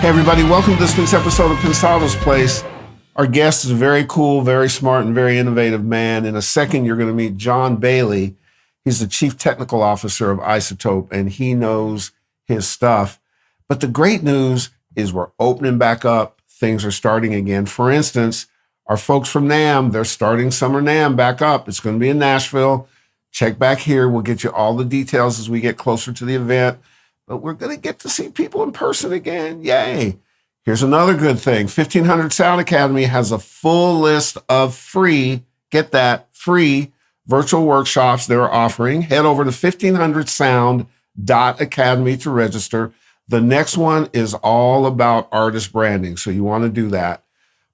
Hey everybody, welcome to this week's episode of Pensado's Place. Our guest is a very cool, very smart, and very innovative man. In a second, you're going to meet John Bailey. He's the Chief Technical Officer of iZotope, and he knows his stuff. But the great news is we're opening back up. Things are starting again. For instance, our folks from NAMM, they're starting Summer NAMM back up. It's going to be in Nashville. Check back here. We'll get you all the details as we get closer to the event. But we're going to get to see people in person again. Yay. Here's another good thing. 1500 Sound Academy has a full list of free, get that, free virtual workshops they're offering. Head over to 1500sound.academy to register. The next one is all about artist branding, so you want to do that.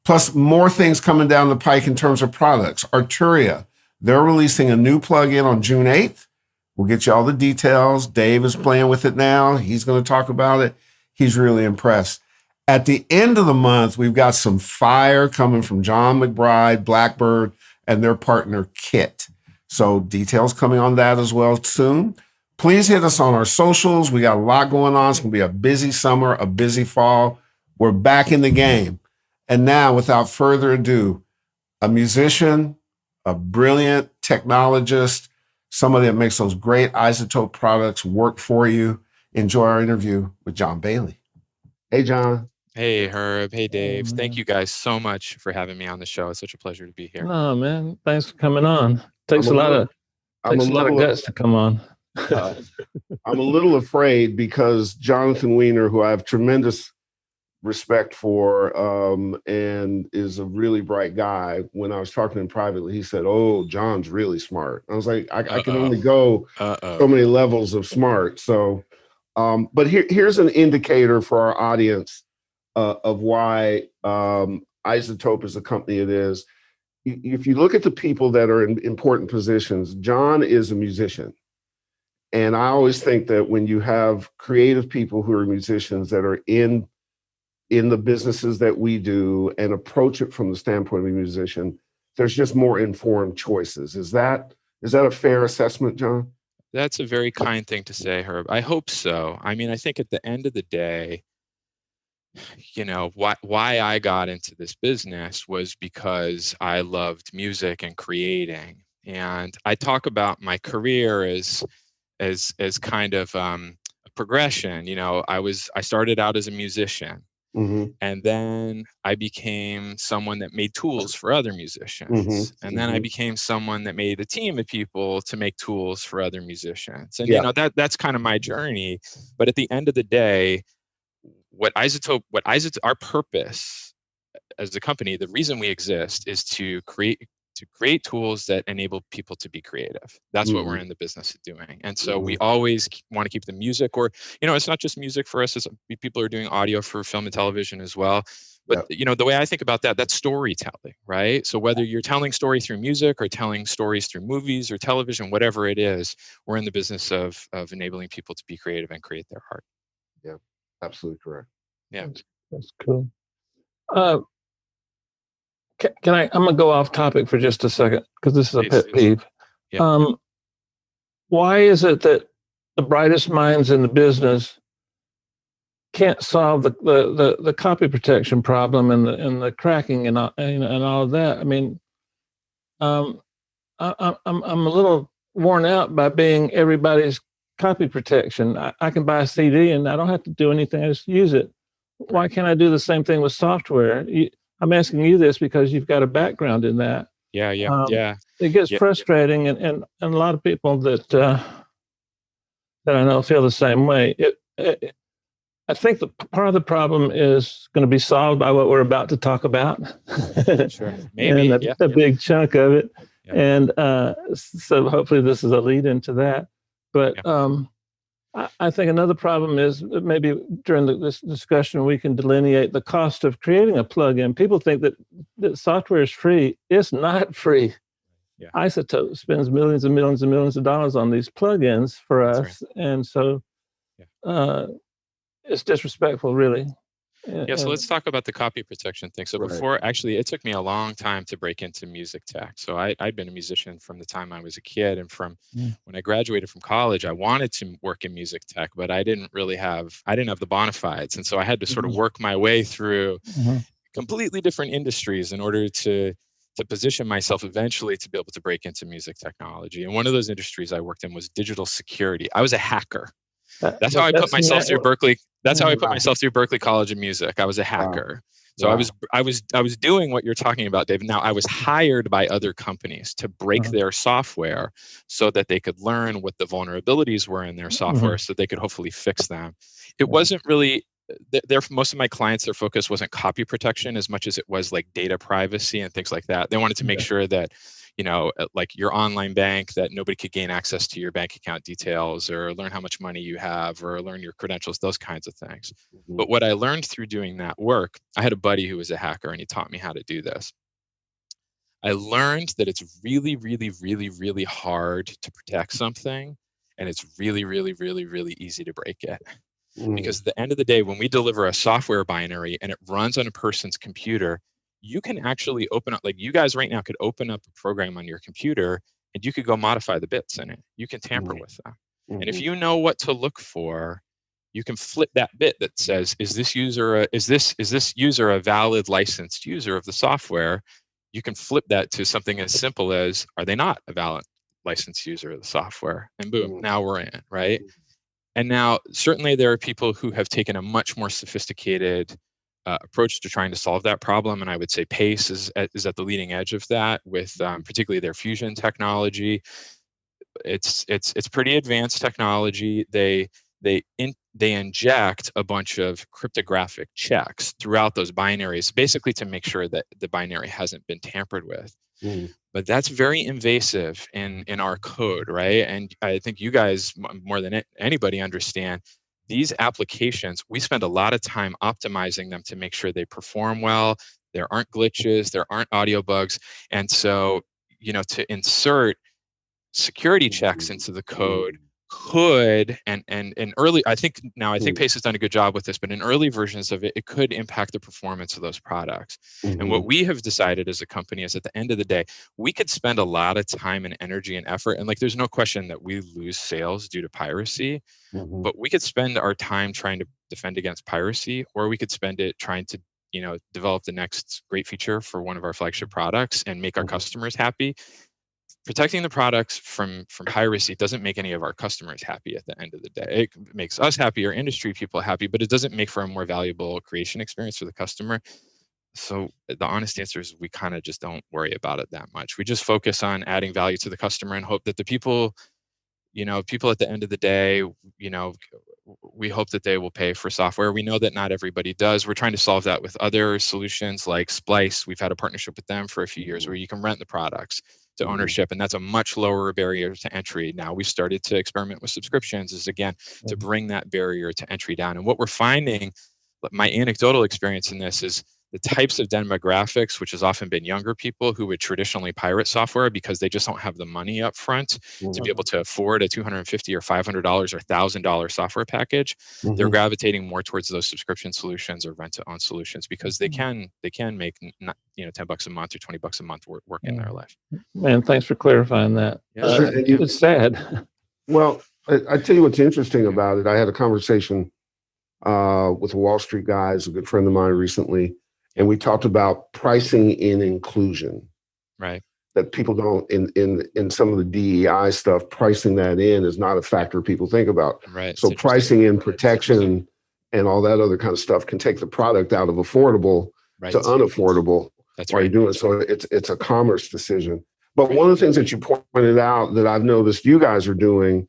Plus, more things coming down the pike in terms of products. Arturia, they're releasing a new plugin on June 8th. We'll get you all the details. Dave is playing with it now. He's going to talk about it. He's really impressed. At the end of the month, we've got some fire coming from John McBride, Blackbird, and their partner, Kit. So details coming on that as well soon. Please hit us on our socials. We got a lot going on. It's going to be a busy summer, a busy fall. We're back in the game. And now, without further ado, a musician, a brilliant technologist, somebody that makes those great iZotope products work for you. Enjoy our interview with John Bailey. Hey, John. Hey, Herb. Hey, Dave. Thank you guys so much for having me on the show. It's such a pleasure to be here. No, man. Thanks for coming on. Takes a lot of guts to come on. I'm a little afraid because Jonathan Weiner, who I have tremendous respect for and is a really bright guy, when I was talking to him privately, he said, "Oh, John's really smart." I was like, I can only go so many levels of smart. So, but here's an indicator for our audience of why iZotope is the company it is. If you look at the people that are in important positions, John is a musician. And I always think that when you have creative people who are musicians that are in the businesses that we do and approach it from the standpoint of a musician, there's just more informed choices. Is that a fair assessment, John? That's a very kind thing to say, Herb. I hope so. I mean, I think at the end of the day, you know, why I got into this business was because I loved music and creating. And I talk about my career as kind of a progression. You know, I started out as a musician. Mm-hmm. And then I became someone that made tools for other musicians. Mm-hmm. And then I became someone that made a team of people to make tools for other musicians. And, you know, that's kind of my journey. But at the end of the day, what iZotope, our purpose as a company, the reason we exist is to create tools that enable people to be creative. That's what we're in the business of doing. And so we always want to keep the music, or, you know, it's not just music for us. People are doing audio for film and television as well. But, you know, the way I think about that, that's storytelling, right? So whether you're telling story through music or telling stories through movies or television, whatever it is, we're in the business of enabling people to be creative and create their art. Yeah, absolutely correct. Yeah. That's cool. Can I'm going to go off topic for just a second, because this is a pet peeve. Yeah. Why is it that the brightest minds in the business can't solve the copy protection problem and the cracking and all of that? I mean, I'm a little worn out by being everybody's copy protection. I can buy a CD and I don't have to do anything. I just use it. Why can't I do the same thing with software? I'm asking you this because you've got a background in that. Yeah. It gets frustrating, and a lot of people that I know feel the same way. I think part of the problem is going to be solved by what we're about to talk about. Sure, maybe. And a big chunk of it. Yeah. And so hopefully this is a lead into that. But I think another problem is that maybe during this discussion, we can delineate the cost of creating a plugin. People think that software is free. It's not free. Yeah. iZotope spends millions and millions and millions of dollars on these plugins for us. Right. And so it's disrespectful, really. Yeah, so let's talk about the copy protection thing. So Right. before, actually, it took me a long time to break into music tech. So I'd been a musician from the time I was a kid, and from when I graduated from college, I wanted to work in music tech, but I didn't have the bona fides, and so I had to sort of work my way through completely different industries in order to position myself eventually to be able to break into music technology. And one of those industries I worked in was digital security. I was a hacker. That's how I put myself through Berkeley. That's how I put myself through Berkeley College of Music. I was a hacker. So I was doing what you're talking about, David. Now I was hired by other companies to break their software so that they could learn what the vulnerabilities were in their software so they could hopefully fix them. It wasn't really most of my clients, their focus wasn't copy protection as much as it was like data privacy and things like that. They wanted to make sure that, like your online bank, that nobody could gain access to your bank account details or learn how much money you have or learn your credentials, those kinds of things. But what I learned through doing that work, I had a buddy who was a hacker and he taught me how to do this. I learned that it's really, really, really, really hard to protect something, and it's really, really, really, really easy to break it. Because at the end of the day, when we deliver a software binary and it runs on a person's computer, you can actually open up, like you guys right now could open up a program on your computer and you could go modify the bits in it. You can tamper with them. And if you know what to look for, you can flip that bit that says, is this user a valid licensed user of the software? You can flip that to something as simple as, are they not a valid licensed user of the software? And boom, now we're in, right? And now, certainly there are people who have taken a much more sophisticated approach to trying to solve that problem. And I would say Pace is at the leading edge of that with particularly their fusion technology. It's pretty advanced technology. They inject a bunch of cryptographic checks throughout those binaries, basically to make sure that the binary hasn't been tampered with. But that's very invasive in our code, right? And I think you guys, more than anybody, understand these applications. We spend a lot of time optimizing them to make sure they perform well. There aren't glitches, there aren't audio bugs. And so, to insert security checks into the code could, and early, I think Pace has done a good job with this, but in early versions of it, it could impact the performance of those products. And what we have decided as a company is, at the end of the day, we could spend a lot of time and energy and effort, and like there's no question that we lose sales due to piracy, but we could spend our time trying to defend against piracy, or we could spend it trying to develop the next great feature for one of our flagship products and make our customers happy. Protecting the products from piracy doesn't make any of our customers happy at the end of the day. It makes us happy, our industry people happy, but it doesn't make for a more valuable creation experience for the customer. So the honest answer is we kind of just don't worry about it that much. We just focus on adding value to the customer and hope that the people at the end of the day, we hope that they will pay for software. We know that not everybody does. We're trying to solve that with other solutions like Splice. We've had a partnership with them for a few years where you can rent the products to ownership, and that's a much lower barrier to entry. Now we've started to experiment with subscriptions, is again to bring that barrier to entry down. And what we're finding, my anecdotal experience in this, is the types of demographics, which has often been younger people who would traditionally pirate software because they just don't have the money up front to be able to afford a $250 or $500 or $1,000 software package. They're gravitating more towards those subscription solutions or rent-to-own solutions because they can make $10 a month or $20 a month work in their life. Man, thanks for clarifying that. It's sad. Well, I tell you what's interesting about it. I had a conversation with Wall Street guys, a good friend of mine recently, and we talked about pricing in inclusion. Right. That people don't, in some of the DEI stuff, pricing that in is not a factor people think about. Right. So pricing in protection and all that other kind of stuff can take the product out of affordable to unaffordable. That's while right. you're doing it. So it's a commerce decision. But one of the things that you pointed out that I've noticed you guys are doing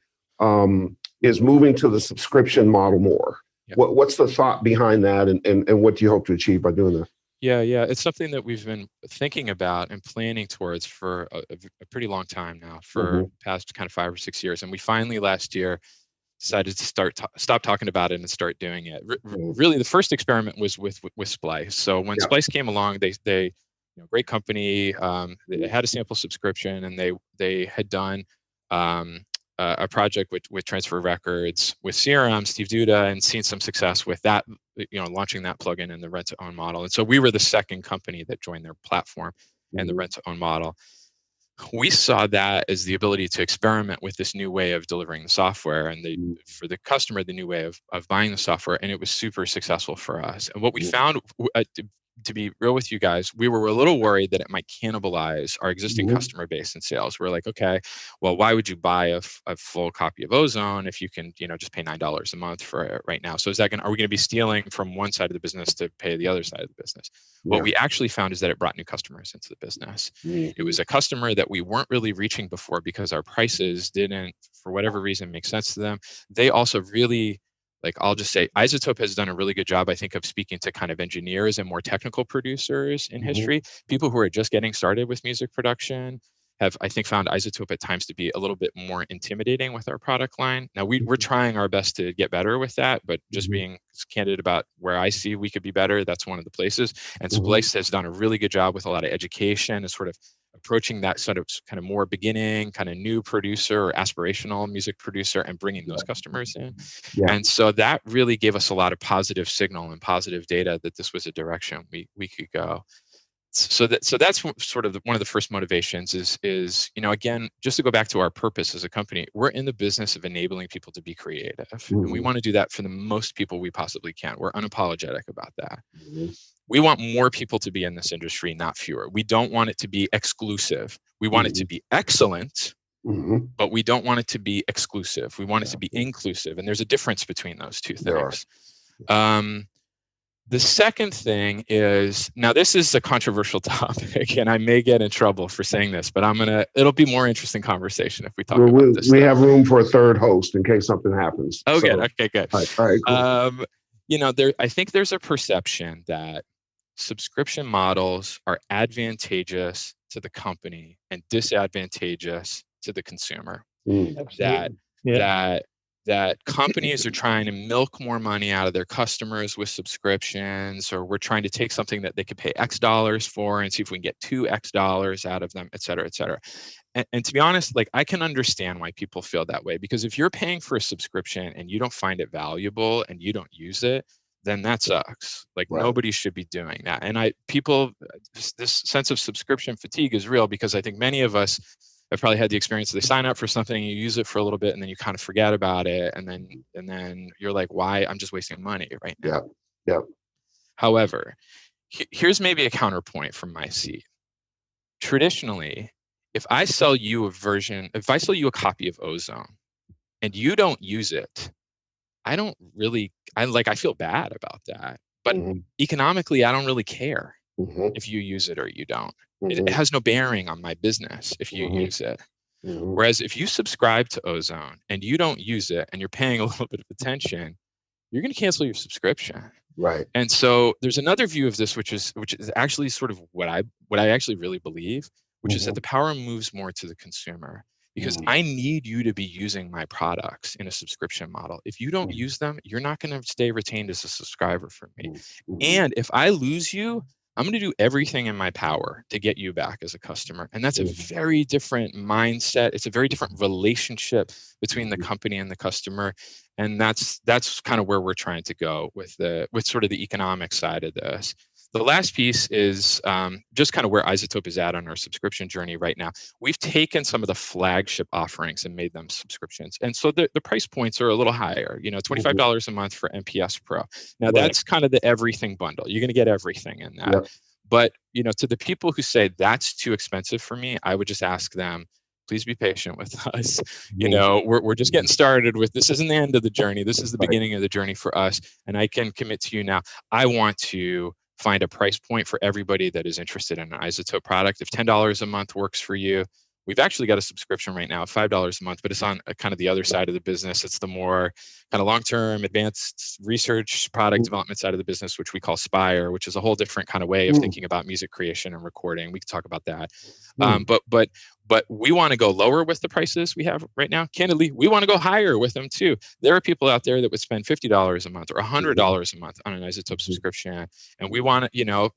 is moving to the subscription model more. Yep. What's the thought behind that, and what do you hope to achieve by doing that? Yeah, it's something that we've been thinking about and planning towards for a pretty long time now, for past kind of 5 or 6 years. And we finally last year decided to stop talking about it and start doing it. Really, the first experiment was with Splice. So when Splice came along, they great company. They had a sample subscription, and they had done a project with Transfer Records with CRM, Steve Duda, and seen some success with that, launching that plugin in the rent-to-own model. And so we were the second company that joined their platform and the rent-to-own model. We saw that as the ability to experiment with this new way of delivering the software, and for the customer, the new way of buying the software, and it was super successful for us. And what we found, to be real with you guys, we were a little worried that it might cannibalize our existing customer base and sales. We're like, okay, well, why would you buy a full copy of Ozone if you can, just pay $9 a month for it right now? So are we going to be stealing from one side of the business to pay the other side of the business? What we actually found is that it brought new customers into the business. It was a customer that we weren't really reaching before because our prices didn't, for whatever reason, make sense to them. They also really, I'll just say, iZotope has done a really good job, I think, of speaking to kind of engineers and more technical producers in history. People who are just getting started with music production have, I think, found iZotope at times to be a little bit more intimidating with our product line. Now, we're trying our best to get better with that, but just being candid about where I see we could be better, that's one of the places. And Splice has done a really good job with a lot of education and sort of approaching that sort of kind of more beginning, kind of new producer or aspirational music producer and bringing those customers in. And so that really gave us a lot of positive signal and positive data that this was a direction we could go. So that's sort of one of the first motivations is again, just to go back to our purpose as a company, we're in the business of enabling people to be creative, and we want to do that for the most people we possibly can. We're unapologetic about that. We want more people to be in this industry, not fewer. We don't want it to be exclusive. We want it to be excellent, but we don't want it to be exclusive. We want it to be inclusive, and there's a difference between those two things. The second thing is, now this is a controversial topic, and I may get in trouble for saying this, but it'll be more interesting conversation if we talk about this. We have room for a third host in case something happens. Good. Okay, good. All right, cool. I think there's a perception that subscription models are advantageous to the company and disadvantageous to the consumer. That companies are trying to milk more money out of their customers with subscriptions, or we're trying to take something that they could pay X dollars for and see if we can get 2X dollars out of them, et cetera, et cetera. And to be honest, I can understand why people feel that way, because if you're paying for a subscription and you don't find it valuable and you don't use it, then that sucks. Nobody should be doing that. And this sense of subscription fatigue is real, because I think many of us have probably had the experience they sign up for something, you use it for a little bit, and then you kind of forget about it, and then you're like, why? I'm just wasting money right now. However, here's maybe a counterpoint from my seat. Traditionally, if I sell you a copy of Ozone and you don't use it, I feel bad about that. But economically, I don't really care if you use it or you don't. It has no bearing on my business if you use it. Whereas if you subscribe to Ozone and you don't use it and you're paying a little bit of attention, you're going to cancel your subscription. Right. And so there's another view of this, which is actually sort of what I actually really believe, which is that the power moves more to the consumer, because I need you to be using my products in a subscription model. If you don't use them, you're not going to stay retained as a subscriber for me. And if I lose you, I'm going to do everything in my power to get you back as a customer. And that's a very different mindset. It's a very different relationship between the company and the customer. And that's kind of where we're trying to go with sort of the economic side of this. The last piece is just kind of where iZotope is at on our subscription journey right now. We've taken some of the flagship offerings and made them subscriptions. And so the price points are a little higher, $25 a month for MPS Pro. Now that's kind of the everything bundle. You're going to get everything in that. But, to the people who say that's too expensive for me, I would just ask them, please be patient with us. We're just getting started with this. Isn't the end of the journey. This is the beginning of the journey for us. And I can commit to you now, I want to find a price point for everybody that is interested in an iZotope product. If $10 a month works for you, we've actually got a subscription right now of $5 a month, but it's on kind of the other side of the business. It's the more kind of long-term advanced research product development side of the business, which we call Spire, which is a whole different kind of way of thinking about music creation and recording. We can talk about that. But we want to go lower with the prices we have right now. Candidly, we want to go higher with them too. There are people out there that would spend $50 a month or $100 a month on an iZotope subscription. And we want to,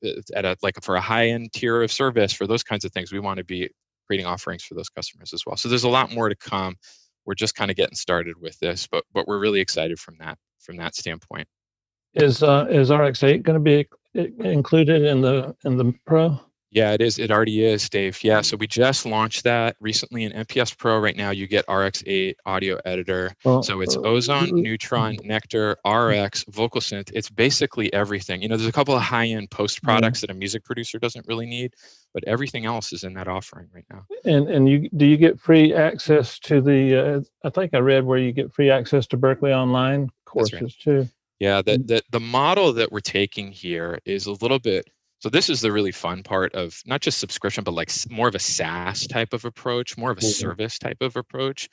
for a high-end tier of service, for those kinds of things, we want to be creating offerings for those customers as well. So there's a lot more to come. we're just kind of getting started with this, but we're really excited from that standpoint. Is RX8 going to be included in the Pro? Yeah, it is. It already is, Dave. Yeah, so we just launched that recently in NPS Pro. Right now, you get RX8 audio editor. So it's Ozone, Neutron, Nectar, RX, Vocal Synth. It's basically everything. You know, there's a couple of high-end post products that a music producer doesn't really need, but everything else is in that offering right now. And do you get free access to the? I think I read where you get free access to Berkeley Online courses too. Yeah, the model that we're taking here is a little bit. So this is the really fun part of not just subscription, but like more of a SaaS type of approach, more of a service type of approach.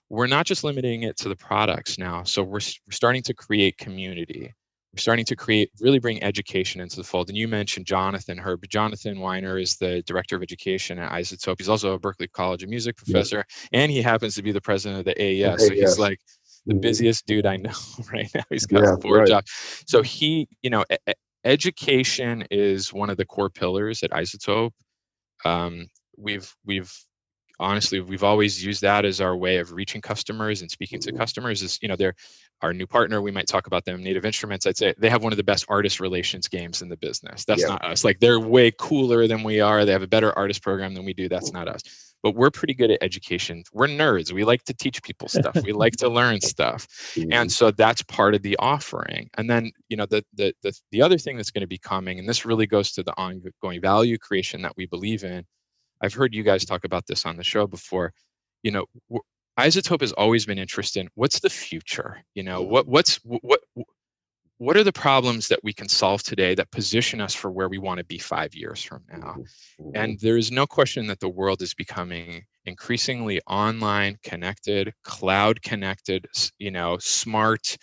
We're not just limiting it to the products now. So we're starting to create community. We're starting to really bring education into the fold. And you mentioned Jonathan Herb. Jonathan Weiner is the director of education at iZotope. He's also a Berklee College of Music professor, and he happens to be the president of the AES. So he's like the busiest dude I know right now. He's got 4 jobs. So he, you know, education is one of the core pillars at iZotope. We've always used that as our way of reaching customers and speaking to customers. Is, you know, they're our new partner. We might talk about them, Native Instruments. I'd say they have one of the best artist relations games in the business. That's not us. Like, they're way cooler than we are. They have a better artist program than we do. That's not us. But we're pretty good at education. We're nerds. We like to teach people stuff. We like to learn stuff. And so that's part of the offering. And then, you know, the other thing that's going to be coming, and this really goes to the ongoing value creation that we believe in. I've heard you guys talk about this on the show before. You know, iZotope has always been interested in what's the future. You know, what are the problems that we can solve today that position us for where we want to be 5 years from now? And there is no question that the world is becoming increasingly online connected, cloud connected, you know, smart,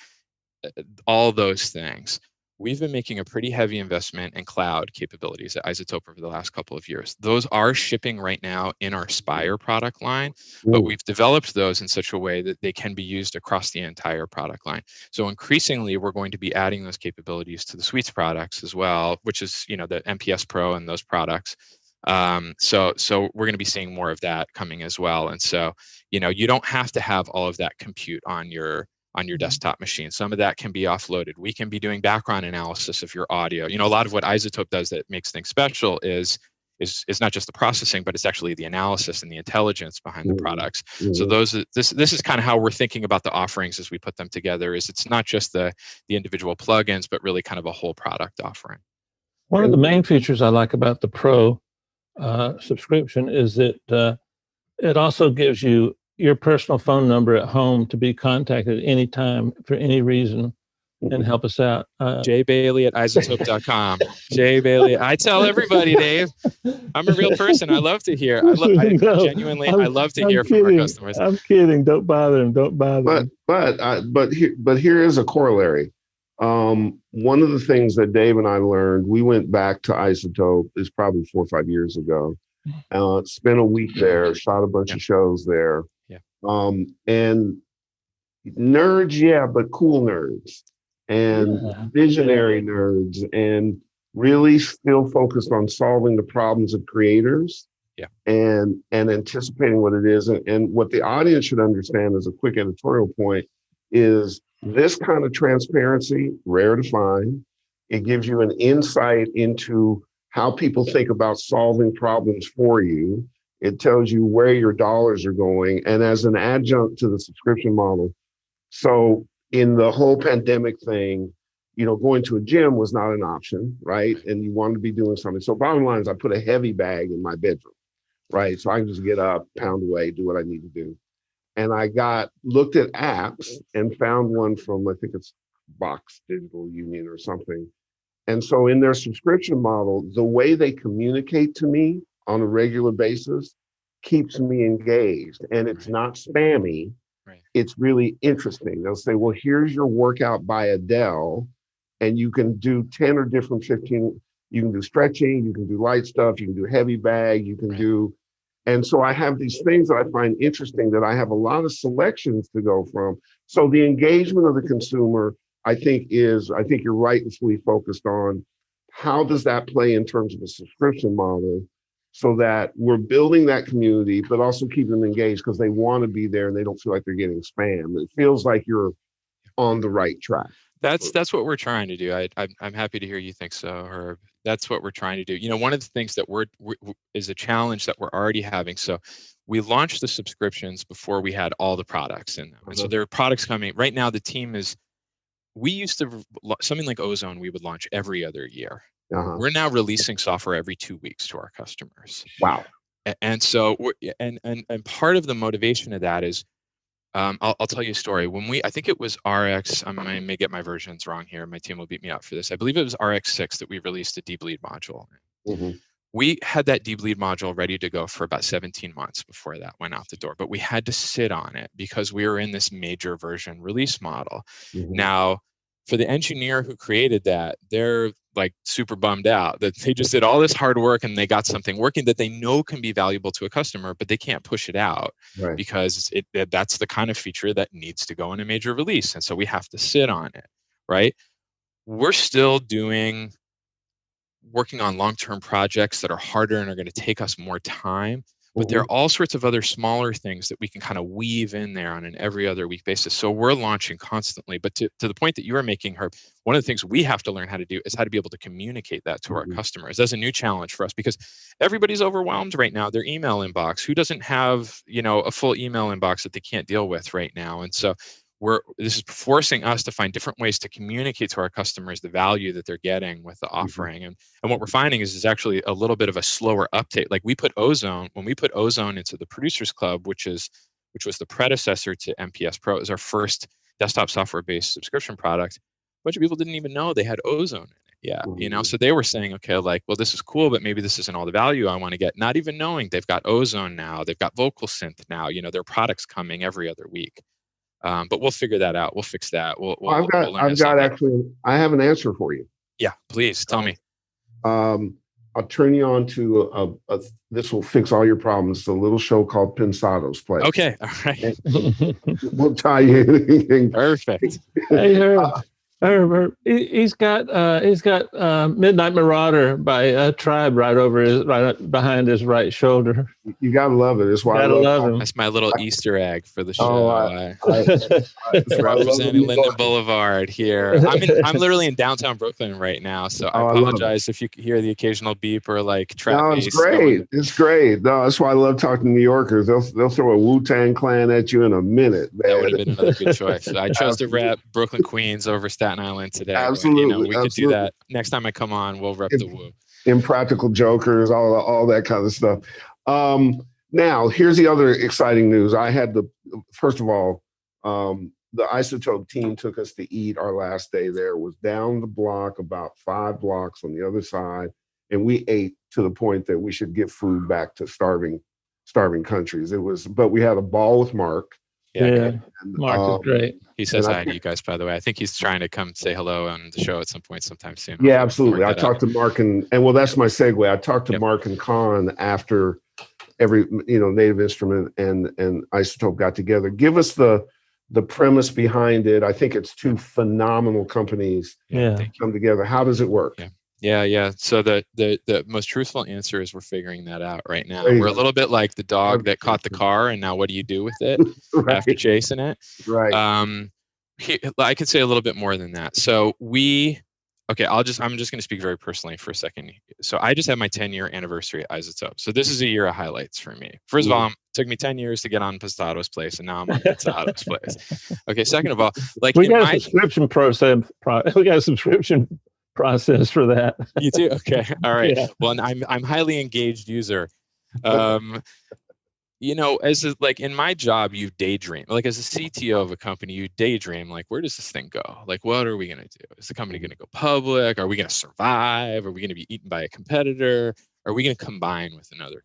all those things. We've been making a pretty heavy investment in cloud capabilities at iZotope over the last couple of years. Those are shipping right now in our Spire product line, but we've developed those in such a way that they can be used across the entire product line. So increasingly, we're going to be adding those capabilities to the Suites products as well, which is, you know, the NPS Pro and those products. So we're going to be seeing more of that coming as well. And so, you know, you don't have to have all of that compute on your desktop machine. Some of that can be offloaded. We can be doing background analysis of your audio. You know, a lot of what iZotope does that makes things special is not just the processing, but it's actually the analysis and the intelligence behind the products. So this is kind of how we're thinking about the offerings as we put them together. Is it's not just the individual plugins, but really kind of a whole product offering. One of the main features I like about the Pro subscription is that it also gives you your personal phone number at home to be contacted anytime for any reason and help us out. Jay Bailey at iZotope.com. Jay Bailey. I tell everybody, Dave, I'm a real person. I love to hear. I love to hear from our customers. I'm kidding. Don't bother him. Don't bother him. But here is a corollary. One of the things that Dave and I learned, we went back to iZotope, is probably 4 or 5 years ago. Spent a week there, shot a bunch of shows there. And nerds, but cool nerds and visionary nerds, and really still focused on solving the problems of creators and anticipating what it is. And what the audience should understand, as a quick editorial point, is this kind of transparency, rare to find. It gives you an insight into how people think about solving problems for you. It tells you where your dollars are going. And as an adjunct to the subscription model, so in the whole pandemic thing, you know, going to a gym was not an option, right? And you wanted to be doing something. So bottom line is, I put a heavy bag in my bedroom, right? So I can just get up, pound away, do what I need to do. And I looked at apps and found one from, I think it's Box Digital Union or something. And so in their subscription model, the way they communicate to me on a regular basis keeps me engaged, and it's not spammy. It's really interesting. They'll say, well, here's your workout by Adele, and you can do 10 or different 15, you can do stretching, you can do light stuff, you can do heavy bag, you can do, and so I have these things that I find interesting, that I have a lot of selections to go from. So the engagement of the consumer, I think you're rightfully focused on how does that play in terms of a subscription model. so that we're building that community, but also keeping them engaged because they want to be there and they don't feel like they're getting spammed. It feels like you're on the right track. That's what we're trying to do. I'm happy to hear you think so, Herb. That's what we're trying to do. You know, one of the things that is a challenge that we're already having. So we launched the subscriptions before we had all the products in them. And so there are products coming. Right now, the team is, we used to, something like Ozone, we would launch every other year. We're now releasing software every 2 weeks to our customers. Wow. And so, and part of the motivation of that is, I'll tell you a story. When I think it was RX, I may get my versions wrong here. My team will beat me up for this. I believe it was RX6 that we released a deep lead module. We had that deep lead module ready to go for about 17 months before that went out the door, but we had to sit on it because we were in this major version release model. Now, for the engineer who created that, they're like super bummed out that they just did all this hard work and they got something working that they know can be valuable to a customer, but they can't push it out because that's the kind of feature that needs to go in a major release. And so we have to sit on it, right? We're still working on long-term projects that are harder and are going to take us more time. But there are all sorts of other smaller things that we can kind of weave in there on an every other week basis. So we're launching constantly. But to the point that you were making, Herb, one of the things we have to learn how to do is how to be able to communicate that to our customers. That's a new challenge for us because everybody's overwhelmed right now. Their email inbox, who doesn't have, a full email inbox that they can't deal with right now? And so this is forcing us to find different ways to communicate to our customers the value that they're getting with the offering. And what we're finding is actually a little bit of a slower uptake. Like when we put Ozone into the Producers Club, which was the predecessor to MPS Pro, it was our first desktop software-based subscription product. A bunch of people didn't even know they had Ozone in it yet, so they were saying, okay, like, well, this is cool, but maybe this isn't all the value I want to get. Not even knowing they've got Ozone now, they've got Vocal Synth now, their products coming every other week. But we'll figure that out. We'll fix that. I have an answer for you. Yeah, please tell me. I'll turn you on to this will fix all your problems. It's a little show called Pensado's Place. Okay, all right. We'll tie you in. Perfect. Hey, Herb, he's got Midnight Marauder by Tribe right behind his right shoulder. You gotta love it. That's why I love him. That's my little Easter egg for the show. Representing Linden Boulevard here. I'm literally in downtown Brooklyn right now, so I apologize if you hear the occasional beep or like trap. No, it's great. It's great. No, that's why I love talking to New Yorkers. They'll throw a Wu-Tang Clan at you in a minute. Man. That would have been another good choice. I chose to rep Brooklyn, Queens over Staten Island today. Absolutely. We could do that next time I come on. We'll rep the Wu. Impractical Jokers, all that kind of stuff. Now, here's the other exciting news. First of all, the iZotope team took us to eat. Our last day there was down the block, about 5 blocks on the other side, and we ate to the point that we should get food back to starving countries. But we had a ball with Mark. Yeah. Mark is great. He says hi to you guys, by the way. I think he's trying to come say hello on the show at some point sometime soon. Yeah, absolutely. I talked to Mark and well, that's my segue. I talked to Mark and Con after every Native Instrument and iZotope got together. Give us the premise behind it. I think it's 2 phenomenal companies come together. How does it work? Yeah. So the most truthful answer is we're figuring that out right now. We're a little bit like the dog that caught the car, and now what do you do with it after chasing it? Right. I could say a little bit more than that. So I'm just going to speak very personally for a second. So I just had my 10-year anniversary at iZotope. So this is a year of highlights for me. First of all, it took me 10 years to get on Pensado's Place, and now I'm on Pensado's Place. Okay. Second of all, we got a subscription process. We got a subscription process for that. You do? Okay. All right. Yeah. Well, I'm highly engaged user. In my job, you daydream. Like as a CTO of a company, you daydream. Like, where does this thing go? Like, what are we going to do? Is the company going to go public? Are we going to survive? Are we going to be eaten by a competitor? Are we going to combine with another company?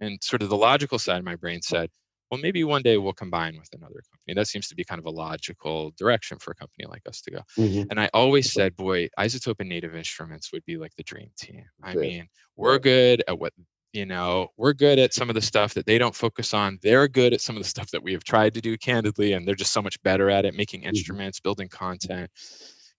And sort of the logical side of my brain said, well, maybe one day we'll combine with another company. That seems to be kind of a logical direction for a company like us to go. And I always said, boy, iZotope and Native Instruments would be like the dream team. I mean, we're good at we're good at some of the stuff that they don't focus on. They're good at some of the stuff that we have tried to do candidly, and they're just so much better at it, making instruments, building content.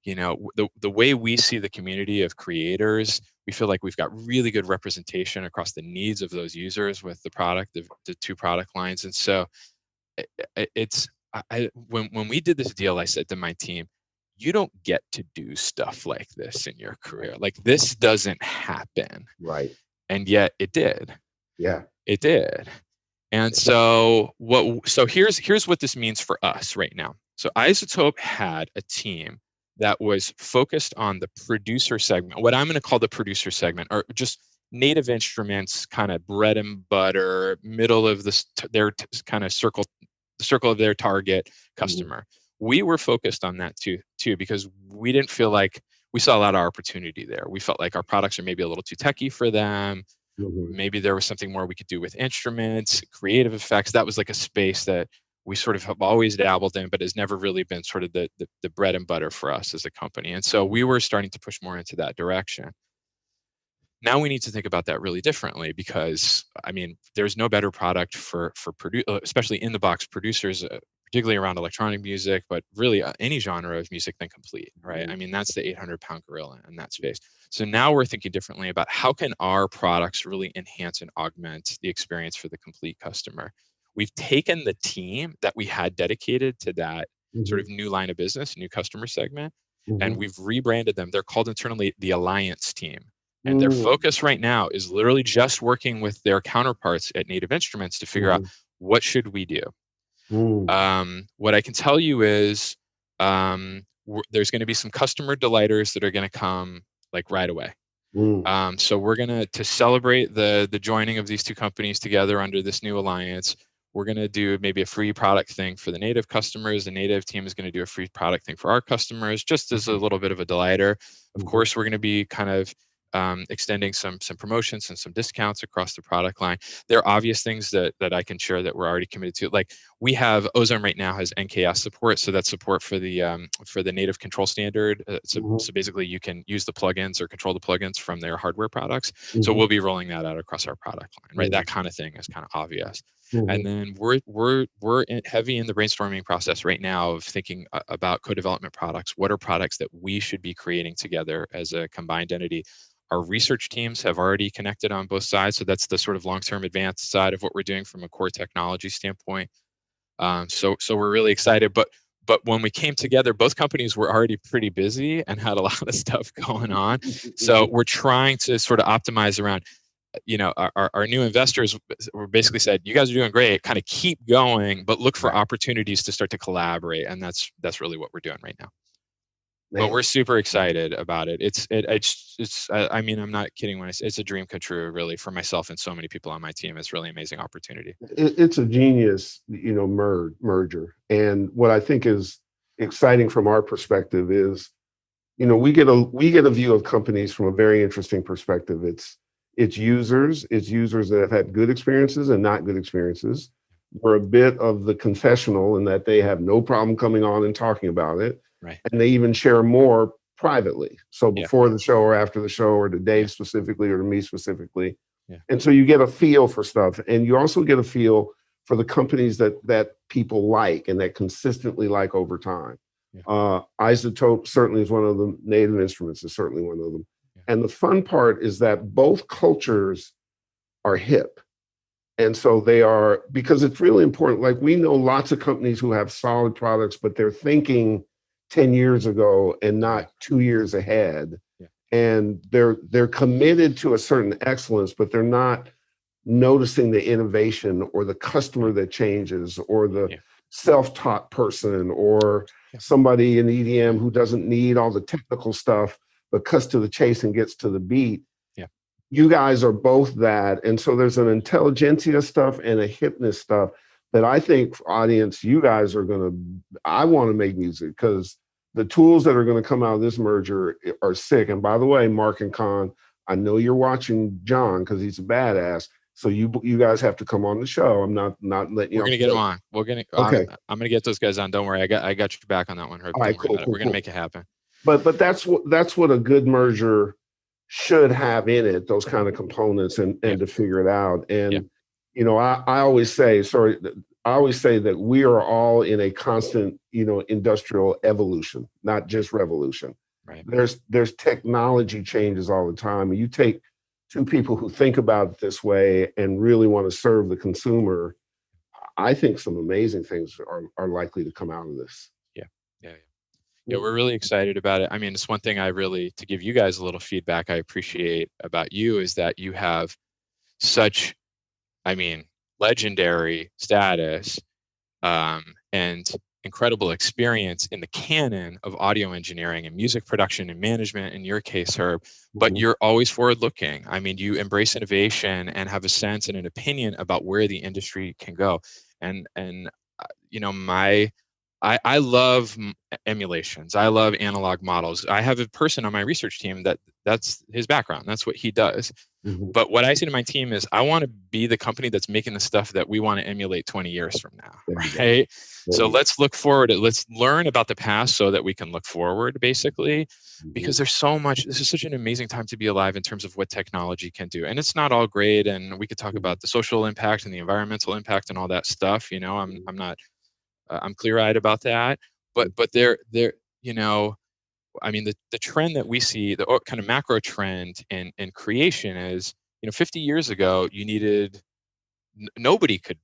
the way we see the community of creators, we feel like we've got really good representation across the needs of those users with the product, the two product lines. And so when we did this deal, I said to my team, you don't get to do stuff like this in your career. Like, this doesn't happen. Right. And yet it did. Yeah. It did. And so here's what this means for us right now. So iZotope had a team that was focused on the producer segment, what I'm going to call the producer segment, or just native instruments, kind of bread and butter, middle of their kind of circle, the circle of their target customer. We were focused on that too, because we didn't feel like we saw a lot of opportunity there. We felt like our products are maybe a little too techy for them. Maybe there was something more we could do with instruments, creative effects. That was like a space that we sort of have always dabbled in, but has never really been sort of the bread and butter for us as a company. And so we were starting to push more into that direction. Now we need to think about that really differently, because I mean, there's no better product for especially in the box producers, particularly around electronic music, but really any genre of music than Complete, right? I mean, that's the 800-pound gorilla in that space. So now we're thinking differently about how can our products really enhance and augment the experience for the Complete customer. We've taken the team that we had dedicated to that sort of new line of business, new customer segment, and we've rebranded them. They're called internally the Alliance team. And their focus right now is literally just working with their counterparts at Native Instruments to figure out, what should we do? What I can tell you is there's going to be some customer delighters that are going to come like right away. So we're going to celebrate the joining of these two companies together under this new alliance. We're going to do maybe a free product thing for the Native customers. The Native team is going to do a free product thing for our customers, just as a little bit of a delighter. Of course, we're going to be kind of extending some promotions and some discounts across the product line. There are obvious things that I can share that we're already committed to. Like, we have Ozone right now has NKS support, so that's support for the native control standard. So basically, you can use the plugins or control the plugins from their hardware products. So we'll be rolling that out across our product line, right? That kind of thing is kind of obvious. And then we're heavy in the brainstorming process right now of thinking about co-development products. What are products that we should be creating together as a combined entity? Our research teams have already connected on both sides. So that's the sort of long-term advanced side of what we're doing from a core technology standpoint. So we're really excited. But when we came together, both companies were already pretty busy and had a lot of stuff going on. So we're trying to sort of optimize around, our new investors were basically said, you guys are doing great, kind of keep going, but look for opportunities to start to collaborate. And that's really what we're doing right now. But we're super excited about it. I mean, I'm not kidding when I say it's a dream come true, really, for myself and so many people on my team. It's really amazing opportunity. It's a genius, merger. And what I think is exciting from our perspective is, we get a view of companies from a very interesting perspective. It's users that have had good experiences and not good experiences. We're a bit of the confessional in that they have no problem coming on and talking about it. Right. And they even share more privately. So before the show or after the show, or to Dave specifically or to me specifically. Yeah. And so you get a feel for stuff. And you also get a feel for the companies that people like and that consistently like over time. Yeah. iZotope certainly is one of them. Native Instruments is certainly one of them. Yeah. And the fun part is that both cultures are hip. And so they are, because it's really important. Like, we know lots of companies who have solid products, but they're thinking 10 years ago and not 2 years ahead. Yeah. And they're committed to a certain excellence, but they're not noticing the innovation or the customer that changes, or the self-taught person, or somebody in EDM who doesn't need all the technical stuff, but cuts to the chase and gets to the beat. Yeah. You guys are both that. And so there's an intelligentsia stuff and a hipness stuff that I think, audience, you guys are I want to make music, because the tools that are going to come out of this merger are sick. And by the way, Mark and Con, I know you're watching John because he's a badass. So you guys have to come on the show. I'm not letting you. We're going to get them on. Okay. I'm going to get those guys on. Don't worry. I got your back on that one, Herb. All right, cool. We're going to make it happen. But that's what a good merger should have in it, those kind of components, and to figure it out. And I always say, sorry, I always say that we are all in a constant, industrial evolution, not just revolution. Right. There's technology changes all the time. And you take two people who think about it this way and really want to serve the consumer, I think some amazing things are likely to come out of this. Yeah, we're really excited about it. I mean, it's one thing to give you guys a little feedback I appreciate about you is that you have such, legendary status and incredible experience in the canon of audio engineering and music production and management, in your case, Herb, but you're always forward looking. I mean, you embrace innovation and have a sense and an opinion about where the industry can go. And I love emulations. I love analog models. I have a person on my research team that's his background. That's what he does. But what I say to my team is, I want to be the company that's making the stuff that we want to emulate 20 years from now, right? So let's look forward. Let's learn about the past so that we can look forward, basically, because there's so much. This is such an amazing time to be alive in terms of what technology can do. And it's not all great. And we could talk about the social impact and the environmental impact and all that stuff. I'm clear-eyed about that, but the trend that we see, the kind of macro trend in creation is, 50 years ago, nobody could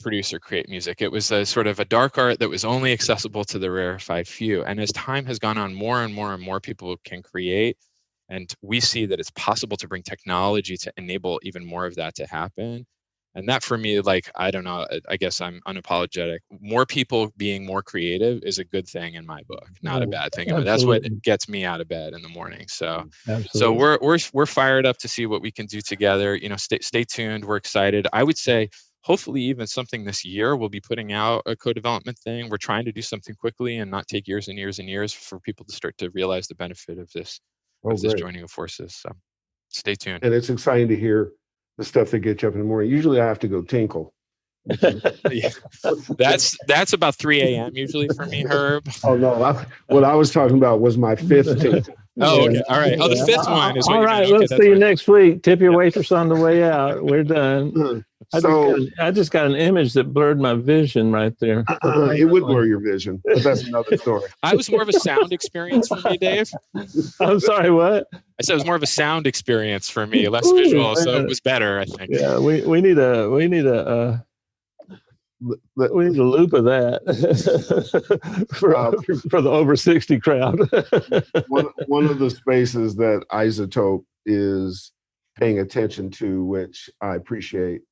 produce or create music. It was a sort of a dark art that was only accessible to the rarefied few. And as time has gone on, more and more and more people can create. And we see that it's possible to bring technology to enable even more of that to happen. And that for me, I don't know, I guess I'm unapologetic. More people being more creative is a good thing in my book, not a bad thing. That's what gets me out of bed in the morning. So we're fired up to see what we can do together. Stay tuned. We're excited. I would say hopefully even something this year we'll be putting out a co-development thing. We're trying to do something quickly and not take years and years and years for people to start to realize the benefit of this joining of forces. So stay tuned. And it's exciting to hear the stuff that gets you up in the morning. Usually I have to go tinkle. Yeah. That's about 3 a.m. usually for me, Herb. Oh no, what I was talking about was my fifth tinkle. Oh, okay. All right. Oh, the fifth one is what all you right. mean. Okay, We'll see you next week. Tip your waitress on the way out. We're done. I just got an image that blurred my vision right there. It would blur your vision, but that's another story. I was more of a sound experience for me, Dave. I'm sorry, what? I said it was more of a sound experience for me, less visual, so it was better, I think. Yeah, we need a loop of that for the over 60 crowd. one of the spaces that iZotope is paying attention to, which I appreciate,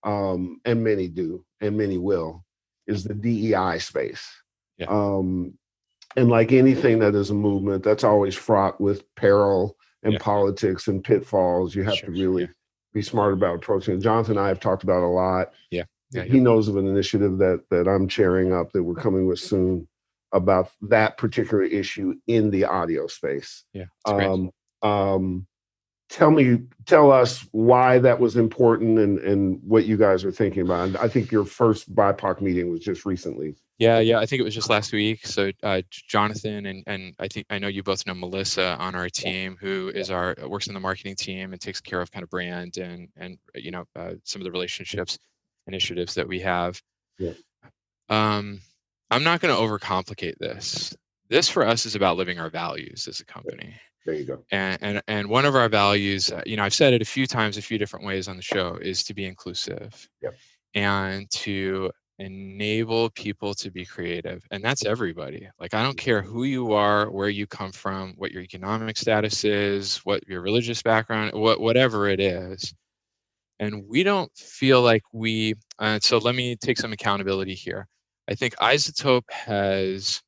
and many do, and many will, is the DEI space. Yeah. And like anything that is a movement, that's always fraught with peril and politics and pitfalls. You have to really be smart about approaching it. Jonathan and I have talked about a lot. He knows of an initiative that I'm chairing up that we're coming with soon about that particular issue in the audio space. Yeah. Great. Tell us why that was important and what you guys are thinking about. I think your first BIPOC meeting was just recently. Yeah. I think it was just last week. So Jonathan and I know you both know Melissa on our team, who is works in the marketing team and takes care of kind of brand and some of the relationships initiatives that we have. Yeah. I'm not going to overcomplicate this. This for us is about living our values as a company. There you go. And one of our values, I've said it a few times, a few different ways on the show, is to be inclusive. Yep. And to enable people to be creative. And that's everybody. I don't care who you are, where you come from, what your economic status is, what your religious background, whatever it is. And we don't feel like so let me take some accountability here. I think iZotope has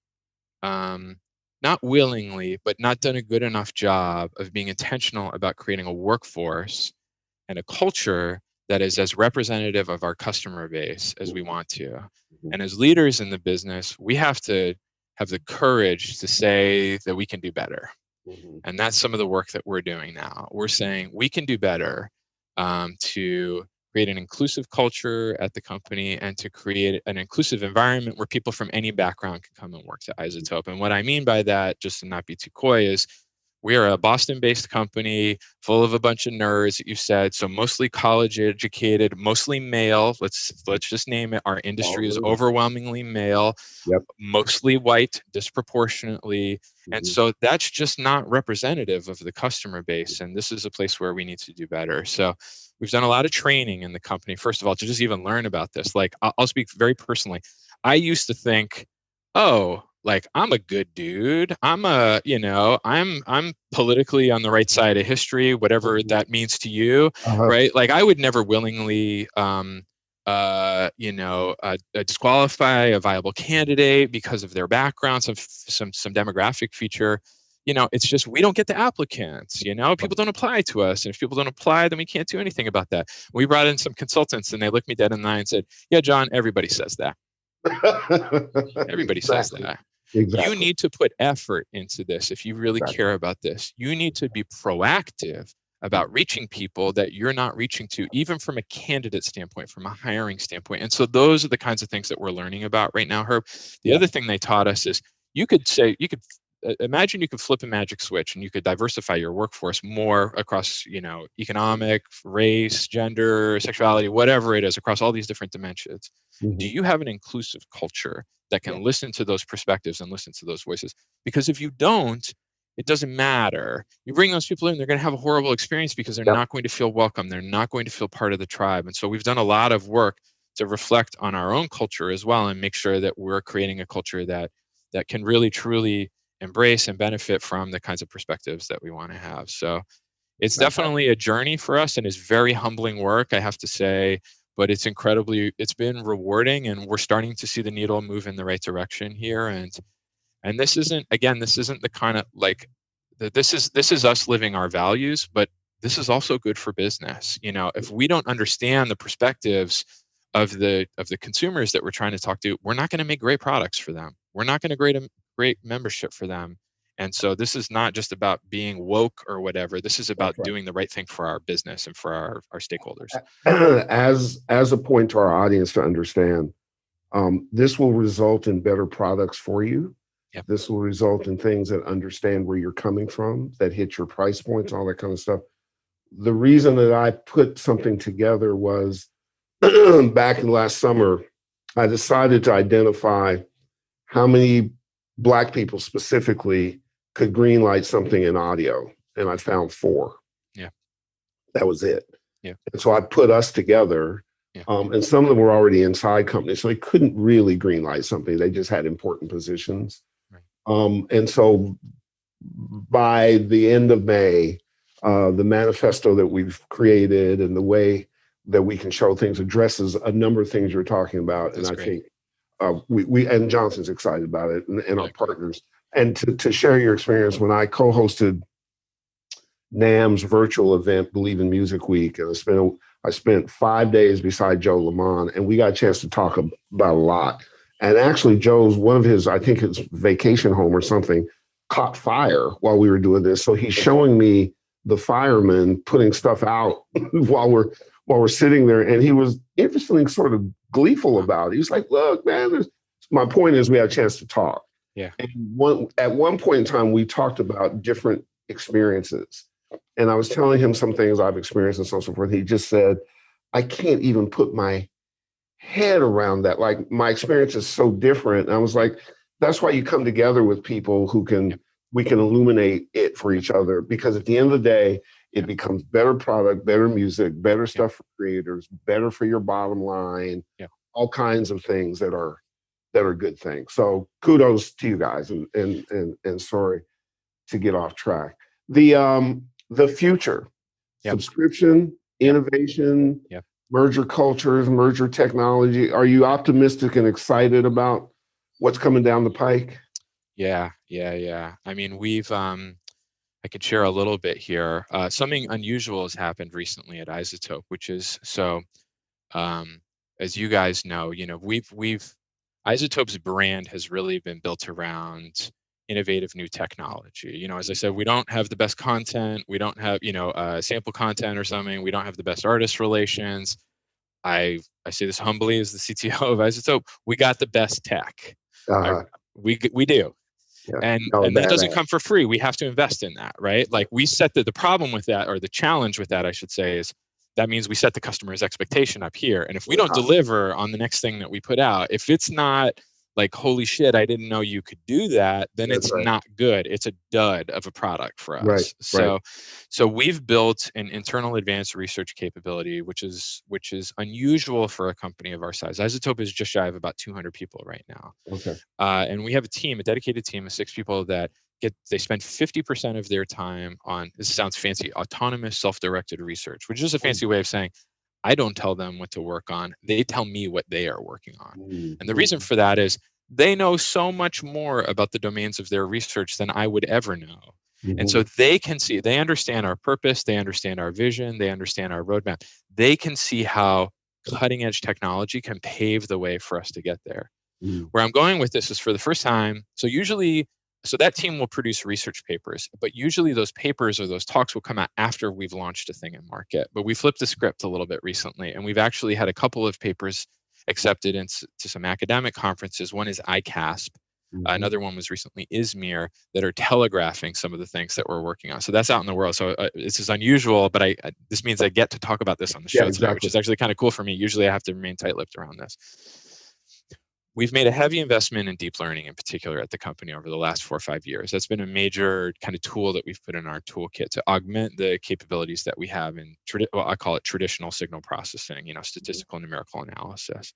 not willingly, but not done a good enough job of being intentional about creating a workforce and a culture that is as representative of our customer base as we want to. And as leaders in the business, we have to have the courage to say that we can do better. And that's some of the work that we're doing now. We're saying we can do better to create an inclusive culture at the company and to create an inclusive environment where people from any background can come and work to iZotope. And what I mean by that, just to not be too coy, is We are a Boston-based company full of a bunch of nerds that you said, so mostly college educated, mostly male. Let's just name it. Our industry is overwhelmingly male, mostly white, disproportionately. And so that's just not representative of the customer base. And this is a place where we need to do better. So we've done a lot of training in the company, first of all, to just even learn about this. Like, I'll speak very personally. I used to think, oh, like, I'm a good dude. I'm politically on the right side of history, whatever that means to you, right? Like, I would never willingly, disqualify a viable candidate because of their background, some demographic feature. It's just, we don't get the applicants. People don't apply to us, and if people don't apply, then we can't do anything about that. We brought in some consultants, and they looked me dead in the eye and said, "Yeah, John, everybody says that." Everybody says that. Exactly. You need to put effort into this if you really care about this. You need to be proactive about reaching people that you're not reaching to, even from a candidate standpoint, from a hiring standpoint. And so those are the kinds of things that we're learning about right now, Herb. The other thing they taught us is imagine you could flip a magic switch and you could diversify your workforce more across, economic, race, gender, sexuality, whatever it is, across all these different dimensions. Do you have an inclusive culture that can listen to those perspectives and listen to those voices? Because if you don't, it doesn't matter. You bring those people in, they're going to have a horrible experience because they're not going to feel welcome. They're not going to feel part of the tribe. And so we've done a lot of work to reflect on our own culture as well and make sure that we're creating a culture that can really, truly embrace and benefit from the kinds of perspectives that we want to have. So it's definitely a journey for us, and it's very humbling work, I have to say, but it's been rewarding, and we're starting to see the needle move in the right direction here. And this isn't the kind of, like, this is us living our values, but this is also good for business. If we don't understand the perspectives of the consumers that we're trying to talk to, we're not going to make great products for them. We're not going to create great membership for them. And so this is not just about being woke or whatever. This is about doing the right thing for our business and for our stakeholders. As a point to our audience to understand, this will result in better products for you. Yep. This will result in things that understand where you're coming from, that hit your price points, all that kind of stuff. The reason that I put something together was back in last summer, I decided to identify how many Black people specifically could greenlight something in audio. And I found 4. Yeah. That was it. Yeah. And so I put us together. Yeah. And some of them were already inside companies, so they couldn't really greenlight something. They just had important positions. Right. And so by the end of May, the manifesto that we've created and the way that we can show things addresses a number of things you're talking about. That's and I great. think we and Johnson's excited about it, and our partners. And to share your experience, when I co-hosted NAMM's virtual event, Believe in Music Week, and I spent 5 days beside Joe Lamont, and we got a chance to talk about a lot. And actually, one of his, I think his vacation home or something, caught fire while we were doing this. So he's showing me the firemen putting stuff out while we're sitting there, and he was interestingly sort of gleeful about it. He was like, "Look, man, my point is we had a chance to talk." Yeah. And at one point in time, we talked about different experiences. And I was telling him some things I've experienced and so on and so forth. He just said, "I can't even put my head around that. Like, my experience is so different." And I was like, that's why you come together with people who we can illuminate it for each other, because at the end of the day, it becomes better product, better music, better stuff for creators, better for your bottom line, all kinds of things that are good things. So kudos to you guys, and sorry to get off track. The future, subscription, innovation, merger cultures, merger technology. Are you optimistic and excited about what's coming down the pike? Yeah. I mean, I could share a little bit here. Something unusual has happened recently at iZotope, which is, as you guys know, iZotope's brand has really been built around innovative new technology. As I said, we don't have the best content. We don't have, sample content or something. We don't have the best artist relations. I say this humbly as the CTO of iZotope. We got the best tech. Uh-huh. We do. And that doesn't come for free. We have to invest in that, right? Like we set the problem with that, or the challenge with that, I should say, is that means we set the customer's expectation up here. And if we don't deliver on the next thing that we put out, if it's not like, holy shit, I didn't know you could do that, then it's not good. It's a dud of a product for us. So we've built an internal advanced research capability, which is unusual for a company of our size. iZotope is just shy of about 200 people right now. And we have a dedicated team of 6 people that they spend 50% of their time on, this sounds fancy, autonomous self-directed research, which is a fancy way of saying, I don't tell them what to work on. They tell me what they are working on. And the reason for that is they know so much more about the domains of their research than I would ever know. And so they understand our purpose, they understand our vision, they understand our roadmap. They can see how cutting edge technology can pave the way for us to get there. Where I'm going with this is, for the first time, so that team will produce research papers, but usually those papers or those talks will come out after we've launched a thing in market. But we flipped the script a little bit recently, and we've actually had a couple of papers accepted into some academic conferences. One is ICASP. Another one was recently ISMIR, that are telegraphing some of the things that we're working on. So that's out in the world. So this is unusual, but this means I get to talk about this on the show today, which is actually kind of cool for me. Usually I have to remain tight-lipped around this. We've made a heavy investment in deep learning in particular at the company over the last 4 or 5 years. That's been a major kind of tool that we've put in our toolkit to augment the capabilities that we have in, I call it traditional signal processing, statistical numerical analysis.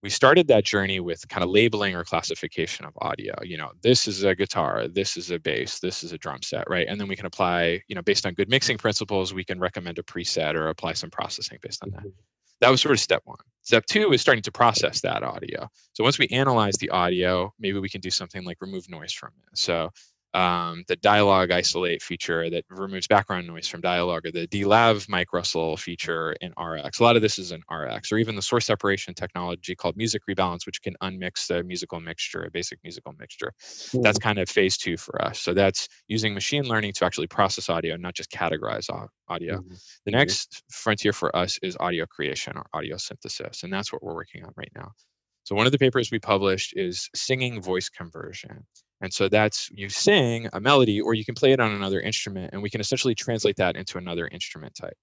We started that journey with kind of labeling or classification of audio. This is a guitar, this is a bass, this is a drum set, right? And then we can apply, based on good mixing principles, we can recommend a preset or apply some processing based on that. That was sort of step 1. Step 2 is starting to process that audio. So once we analyze the audio, maybe we can do something like remove noise from it. So the dialogue isolate feature that removes background noise from dialogue, or the delav Mike Russell feature in RX. A lot of this is in RX, or even the source separation technology called music rebalance, which can unmix the musical mixture, a basic musical mixture. That's kind of phase 2 for us. So that's using machine learning to actually process audio, not just categorize audio. The next frontier for us is audio creation or audio synthesis, and that's what we're working on right now. So one of the papers we published is singing voice conversion. And so that's, you sing a melody, or you can play it on another instrument, and we can essentially translate that into another instrument type.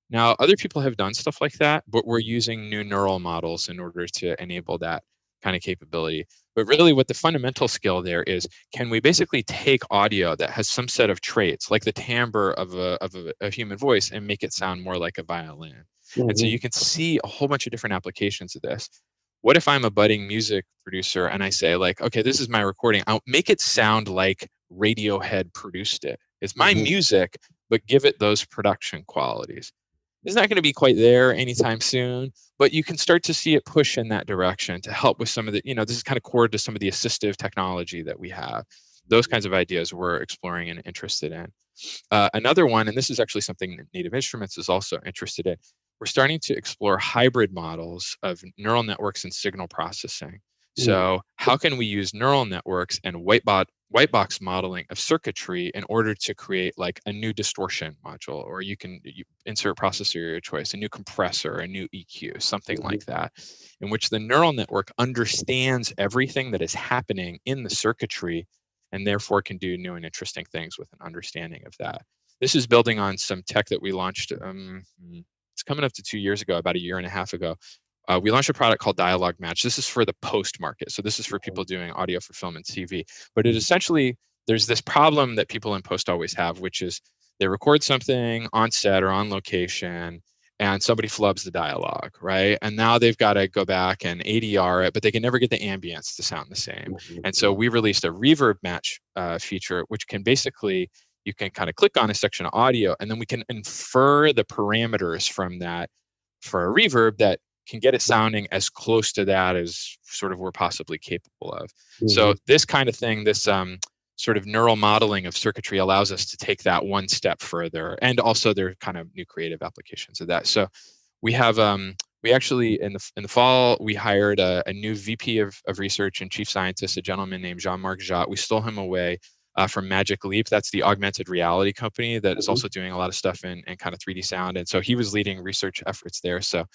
Now, other people have done stuff like that, but we're using new neural models in order to enable that kind of capability. But really what the fundamental skill there is, can we basically take audio that has some set of traits, like the timbre of a human voice, and make it sound more like a violin? And so you can see a whole bunch of different applications of this. What if I'm a budding music producer and I say, like, okay, this is my recording. I'll make it sound like Radiohead produced it. It's my music, but give it those production qualities. It's not going to be quite there anytime soon, but you can start to see it push in that direction to help with some of the, this is kind of core to some of the assistive technology that we have. Those kinds of ideas we're exploring and interested in. Another one, and this is actually something that Native Instruments is also interested in, we're starting to explore hybrid models of neural networks and signal processing. So how can we use neural networks and white box modeling of circuitry in order to create like a new distortion module, or you insert processor of your choice, a new compressor, a new EQ, something like that, in which the neural network understands everything that is happening in the circuitry and therefore can do new and interesting things with an understanding of that. This is building on some tech that we launched, it's coming up to 2 years ago, about a year and a half ago. We launched a product called Dialogue Match. This is for the post market. So this is for people doing audio for film and TV. But it essentially, there's this problem that people in post always have, which is they record something on set or on location, and somebody flubs the dialogue, right? And now they've got to go back and ADR it, but they can never get the ambience to sound the same. And so we released a reverb match feature, which can basically, you can kind of click on a section of audio, and then we can infer the parameters from that for a reverb that can get it sounding as close to that as sort of we're possibly capable of. So this kind of thing, this sort of neural modeling of circuitry allows us to take that one step further. And also there are kind of new creative applications of that. So we have, we actually, in the fall, we hired a new VP of research and chief scientist, a gentleman named Jean-Marc Jat. We stole him away from Magic Leap. That's the augmented reality company that is also doing a lot of stuff in kind of 3D sound. And so he was leading research efforts there. So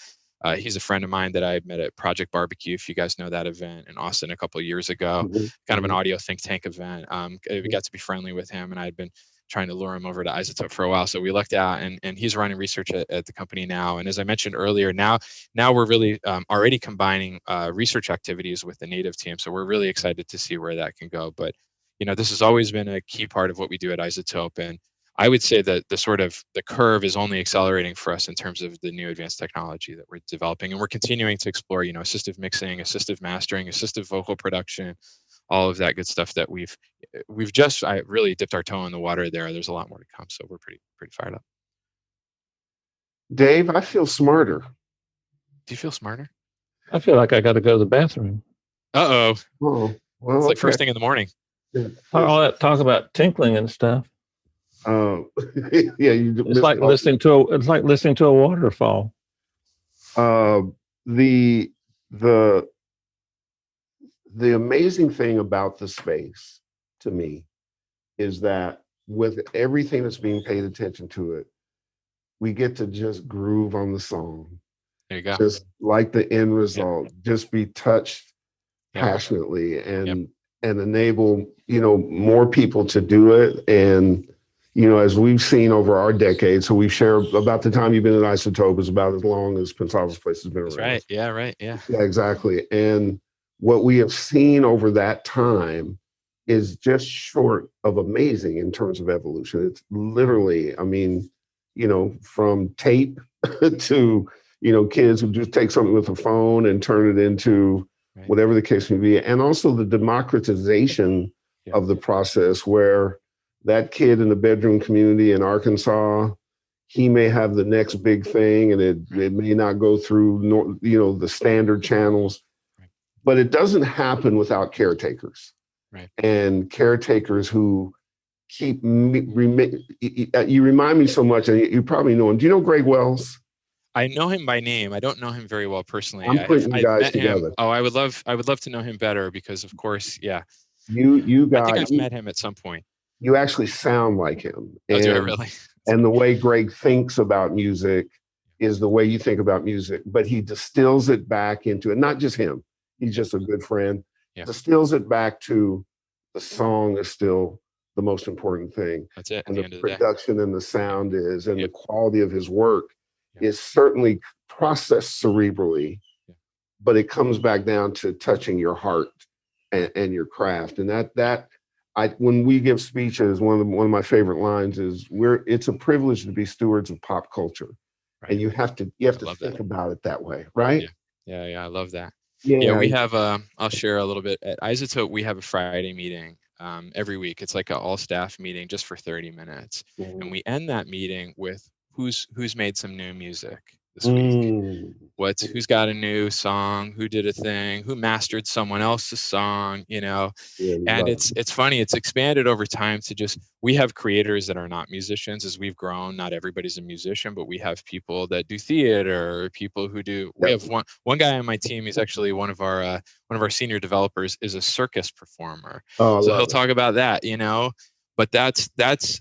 He's a friend of mine that I met at Project Barbecue, if you guys know that event in Austin a couple of years ago, kind of an audio think tank event. We got to be friendly with him, and I'd been trying to lure him over to iZotope for a while. So we lucked out, and he's running research at the company now. And as I mentioned earlier, now we're really already combining research activities with the native team. So we're really excited to see where that can go. But this has always been a key part of what we do at iZotope. And I would say that the curve is only accelerating for us in terms of the new advanced technology that we're developing. And we're continuing to explore, assistive mixing, assistive mastering, assistive vocal production, all of that good stuff that we've just really dipped our toe in the water there. There's a lot more to come. So we're pretty fired up. Dave, I feel smarter. Do you feel smarter? I feel like I got to go to the bathroom. Oh, well, it's like first thing in the morning. All that talk about tinkling and stuff. Yeah, it's like listening to a waterfall. The amazing thing about the space to me is that with everything that's being paid attention to it, we get to just groove on the song. There you go. Just like the end result, just be touched passionately and enable, more people to do it. And, as we've seen over our decades, so we've shared about the time you've been at iZotope is about as long as Pensado's place has been around. Right. Yeah, right. Yeah. Yeah, exactly. And what we have seen over that time is just short of amazing in terms of evolution. It's literally, from tape to, kids who just take something with a phone and turn it into whatever the case may be. And also the democratization of the process where that kid in the bedroom community in Arkansas, he may have the next big thing and it may not go through, the standard channels, but it doesn't happen without caretakers. Right. And caretakers who keep you remind me so much, and you probably know him. Do you know Greg Wells? I know him by name. I don't know him very well personally. I'm putting you guys together. Oh, I would love to know him better because, of course, you guys. I think I've met him at some point. You actually sound like him. Oh, do I really? And the way Greg thinks about music is the way you think about music, but he distills it back into it. Not just him. He's just a good friend. Yeah. Distills it back to the song is still the most important thing. That's it. And the production and the sound is, and the quality of his work is certainly processed cerebrally, but it comes back down to touching your heart and your craft. And when we give speeches, one of my favorite lines is it's a privilege to be stewards of pop culture. Right. And you have to think about it that way, right? Yeah, I love that. Yeah, we have I'll share a little bit at iZotope. We have a Friday meeting every week. It's like an all staff meeting just for 30 minutes. And we end that meeting with who's made some new music this week. Who's got a new song, who did a thing, who mastered someone else's song, and it's funny, it's expanded over time to just, we have creators that are not musicians. As we've grown, not everybody's a musician, but we have people that do theater, people who do, we have one guy on my team, he's actually one of our senior developers is a circus performer. So he'll talk about that, but that's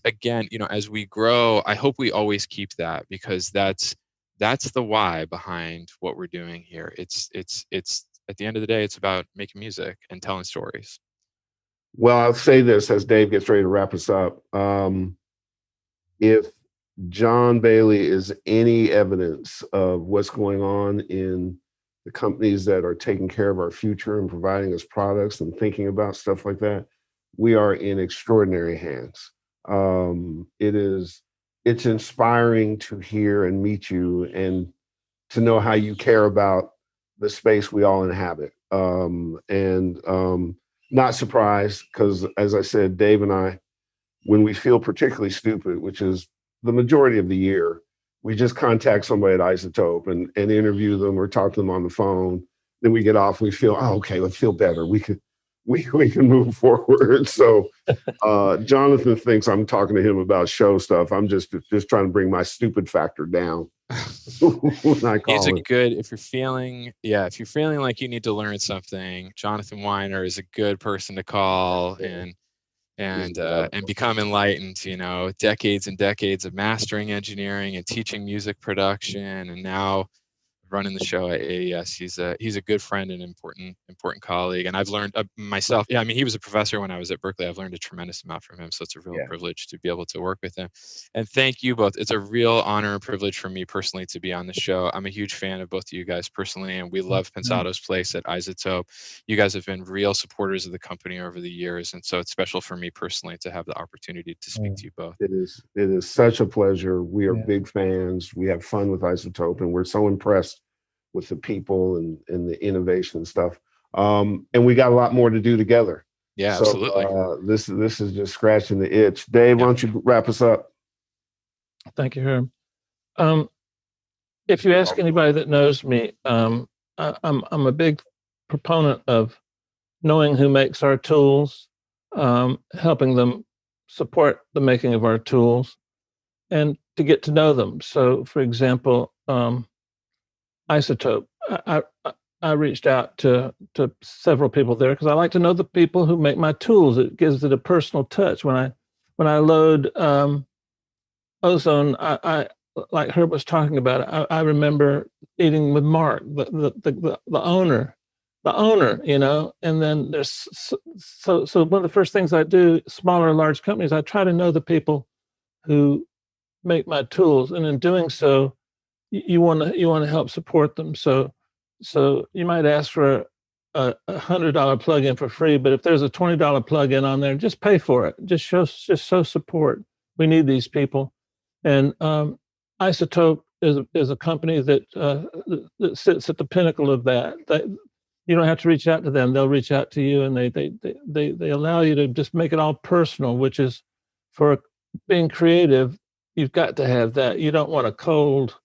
again, as we grow, I hope we always keep that, because that's the why behind what we're doing here. It's at the end of the day, it's about making music and telling stories. Well, I'll say this as Dave gets ready to wrap us up. If John Bailey is any evidence of what's going on in the companies that are taking care of our future and providing us products and thinking about stuff like that, we are in extraordinary hands. It's inspiring to hear and meet you and to know how you care about the space we all inhabit. Not surprised, because as I said, Dave and I, when we feel particularly stupid, which is the majority of the year, we just contact somebody at iZotope and interview them or talk to them on the phone. Then we get off, we feel, okay, let's feel better. We can move forward. So Jonathan thinks I'm talking to him about show stuff. I'm just trying to bring my stupid factor down. If you're feeling like you need to learn something, Jonathan Weiner is a good person to call and become enlightened. Decades and decades of mastering engineering and teaching music production, and now running the show at AES. He's a good friend and important colleague. And I've learned myself. Yeah, I mean, he was a professor when I was at Berkeley. I've learned a tremendous amount from him. So it's a real privilege to be able to work with him. And thank you both. It's a real honor and privilege for me personally to be on the show. I'm a huge fan of both of you guys personally, and we love Pensado's place at iZotope. You guys have been real supporters of the company over the years, and so it's special for me personally to have the opportunity to speak to you both. It is such a pleasure. We are big fans. We have fun with iZotope, and we're so impressed with the people and the innovation and stuff. And we got a lot more to do together. Yeah, so, absolutely. This is just scratching the itch. Dave, why don't you wrap us up? Thank you, Herb. If you ask anybody that knows me, I'm a big proponent of knowing who makes our tools, helping them support the making of our tools, and to get to know them. So, for example, iZtope, I reached out to several people there because I like to know the people who make my tools. It gives it a personal touch. When I load ozone, I like Herb was talking about, I remember eating with Mark, the owner, you know. And then there's so one of the first things I do, smaller or large companies, I try to know the people who make my tools, and in doing so, you want to help support them. So you might ask for a $100 plugin for free, but if there's a $20 plugin on there, just pay for it. Just show support. We need these people. And iZotope is a company that sits at the pinnacle of that. You don't have to reach out to them; they'll reach out to you, and they allow you to just make it all personal. Which is, for being creative, you've got to have that. You don't want a cold,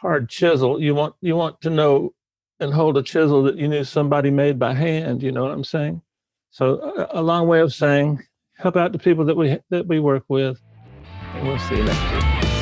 hard chisel. You want to know and hold a chisel that you knew somebody made by hand. You know what I'm saying? So a long way of saying, help out the people that we work with, and we'll see you next week.